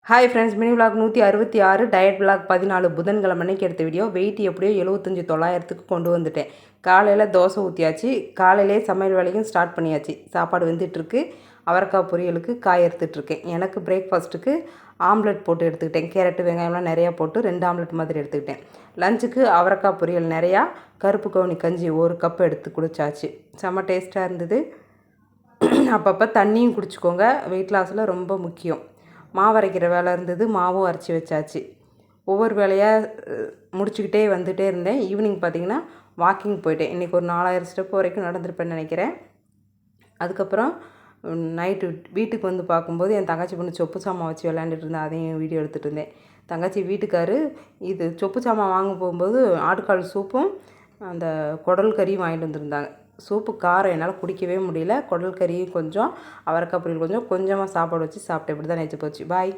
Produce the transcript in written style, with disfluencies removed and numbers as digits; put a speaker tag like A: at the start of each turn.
A: Hi friends, mini vlog 166 diet vlog 14 புதன்கிழமை அன்னைக்கு எடுத்த வீடியோ. வெயிட் எப்படியோ 75,900க்கு கொண்டு வந்துட்டேன். காலையில் தோசை ஊற்றியாச்சு. காலையிலே சமையல் வேலையும் ஸ்டார்ட் பண்ணியாச்சு. சாப்பாடு வெந்துட்டுருக்கு. அவரைக்காய் பொரியலுக்கு காய் எடுத்துகிட்ருக்கேன். எனக்கு பிரேக்ஃபாஸ்ட்டுக்கு ஆம்லெட் போட்டு எடுத்துக்கிட்டேன். கேரட்டு வெங்காயம்லாம் நிறையா போட்டு 2 ஆம்லெட் மாதிரி எடுத்துக்கிட்டேன். லஞ்சுக்கு அவரைக்காய் பொரியல் நிறையா, கருப்பு கவுனி கஞ்சி 1 கப் எடுத்து குடிச்சாச்சு. செம்ம டேஸ்ட்டாக இருந்தது. அப்பப்போ தண்ணியும் குடிச்சிக்கோங்க, வெயிட் லாஸில் ரொம்ப முக்கியம். மாவு அரைக்கிற வேலை இருந்தது, மாவும் அரைச்சி வச்சாச்சு. ஒவ்வொரு வேலையாக முடிச்சுக்கிட்டே வந்துகிட்டே இருந்தேன். ஈவினிங் பார்த்திங்கன்னா வாக்கிங் போயிட்டேன். இன்றைக்கி ஒரு 4000 ஸ்டெப் வரைக்கும் நடந்திருப்பேன்னு நினைக்கிறேன். அதுக்கப்புறம் நைட்டு வீட்டுக்கு வந்து பார்க்கும்போது என் தங்கச்சி பொண்ணு சொப்பு சாமான் வச்சு விளையாண்டுட்டு இருந்தேன். அதையும் வீடியோ எடுத்துகிட்டு இருந்தேன். தங்கச்சி வீட்டுக்காரு இது சொப்பு சாமான் வாங்க போகும்போது ஆட்டுக்கால் சூப்பும் அந்த குடல் கறியும் வாங்கிட்டு வந்துருந்தாங்க. சூப்பு காரம் என்னால் குடிக்கவே முடியல. குடல் கறியும் கொஞ்சம், அவரைக்காய் பொரியல் கொஞ்சமாக சாப்பாடு வச்சு சாப்பிட்டேன். இப்படி தான் நேற்று போச்சு. பாய்.